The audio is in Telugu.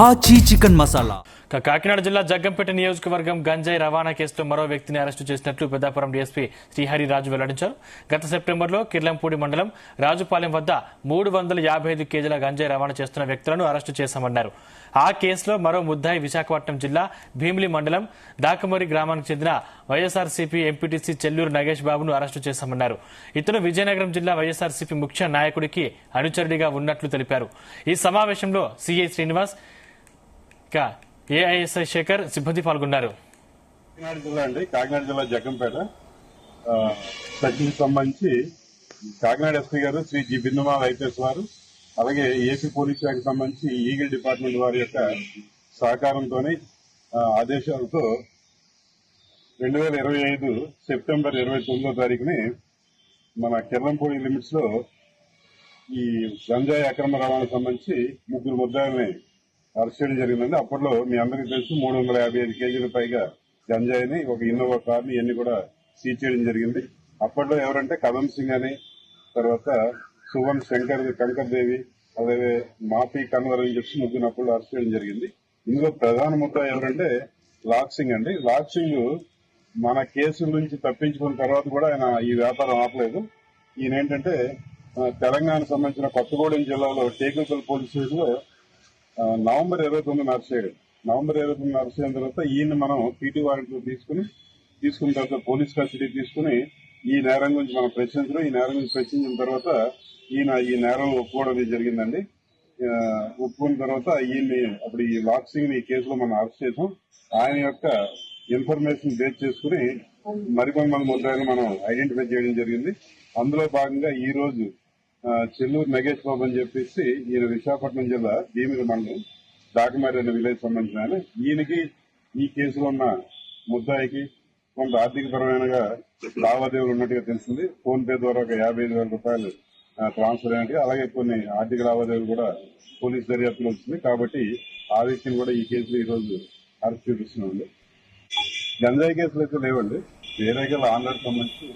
ఆచి చికెన్ మసాలా. కాకినాడ జిల్లా జగ్గంపేట నియోజకవర్గం గంజాయి రవాణా కేసులో మరో వ్యక్తిని అరెస్టు చేసినట్లు పెద్దాపురం డీఎస్పీ శ్రీహరి రాజు వెల్లడించారు. గత సెప్టెంబర్లో కిర్లంపూడి మండలం రాజుపాలెం వద్ద 355 కేజీల గంజాయి రవాణా చేస్తున్న వ్యక్తులను అరెస్టు చేశామన్నారు. ఆ కేసులో మరో ముద్దాయి విశాఖపట్నం జిల్లా భీమిలి మండలం దాకమూరి గ్రామానికి చెందిన వైఎస్ఆర్సీపీ ఎంపీటీసీ చెల్లూరు నగేష్ బాబును అరెస్టు చేశామన్నారు. ఇతను విజయనగరం జిల్లా వైఎస్ఆర్సీపీ ముఖ్య నాయకుడికి అనుచరుడిగా ఉన్నట్లు తెలిపారు. ఈ సమావేశంలో సీఐ శ్రీనివాస్, ఏఐఎస్ఐ శేఖర్ సిబ్బంది పాల్గొన్నారు. కాకినాడ జిల్లా జగ్గంపేట సెక్షన్కి సంబంధించి కాకినాడ ఎస్పీ గారు శ్రీ జి బిందుమాల ఐపీఎస్ వారు, అలాగే ఏపీ పోలీస్ శాఖకు సంబంధించి ఈగిల్ డిపార్ట్మెంట్ వారి యొక్క సహకారంతోనే ఆదేశాలతో 2025 సెప్టెంబర్ 29వ తారీఖుని మన కిర్లంపూడి లిమిట్స్ లో ఈ గంజాయి అక్రమ రవాణా సంబంధించి 3 ముద్దాయిల్ని అరెస్ట్ చేయడం జరిగిందండి. అప్పట్లో మీ అందరికీ తెలుసు 355 కేజీల పైగా గంజాయిని, ఒక ఇన్నోవా కార్ని ఇవన్నీ కూడా సీజ్ చేయడం జరిగింది. అప్పట్లో ఎవరంటే కదం సింగ్ అని, తర్వాత సువన్ కంకర్ దేవి, అలాగే మాపి కన్వర్ అని చెప్పి 3 అప్పుడు అరెస్ట్ చేయడం జరిగింది. ఇందులో ప్రధాన ముద్ద ఎవరంటే లాక్ సింగ్ అండి. లాక్ సింగ్ మన కేసుల నుంచి తప్పించుకున్న తర్వాత కూడా ఆయన ఈ వ్యాపారం ఆపలేదు. ఈయన ఏంటంటే తెలంగాణకు సంబంధించిన కొత్తగూడెం జిల్లాలో టేకులపల్లి పోలీస్ స్టేషన్ లో నవంబర్ 29 అరెస్ట్ చేయడం. నవంబర్ 29 అరెస్ట్ అయిన తర్వాత ఈయన మనం పీటీ వారెంట్ తీసుకున్న తర్వాత పోలీస్ కస్టడీ తీసుకుని ఈ నేరం గురించి మనం ప్రశ్నించడం, ఈ నేరం గురించి ప్రశ్నించిన తర్వాత ఈయన ఈ నేరం ఒప్పుకోవడం జరిగిందండి. ఒప్పుకున్న తర్వాత ఈయన్ని అప్పుడు ఈ లాక్ సింగ్ ఈ కేసులో మనం అరెస్ట్ చేసాం. ఆయన యొక్క ఇన్ఫర్మేషన్ బేస్ చేసుకుని మరికొంతమంది ముద్దాయిని మనం ఐడెంటిఫై చేయడం జరిగింది. అందులో భాగంగా ఈ రోజు చెల్లూరు నగేష్ బాబు అని చెప్పేసి ఈయన విశాఖపట్నం జిల్లా భీమిలి మండలం దాకమారి అనే విలేజ్ సంబంధించిన ఆయన. ఈయనకి ఈ కేసులో ఉన్న ముద్దాయికి కొంత ఆర్థికపరమైన లావాదేవీలు ఉన్నట్టుగా తెలిసింది. ఫోన్ పే ద్వారా ఒక 55,000 రూపాయలు ట్రాన్స్ఫర్ అయినట్టు, అలాగే కొన్ని ఆర్థిక లావాదేవీలు కూడా పోలీస్ దర్యాప్తులో వచ్చింది. కాబట్టి ఆ వ్యక్తిని కూడా ఈ కేసులో ఈ రోజు అరెస్ట్ చూపిస్తున్నామండి. గంజాయి కేసులు అయితే లేవండి, వేరే ఆంధ్రాకి సంబంధించి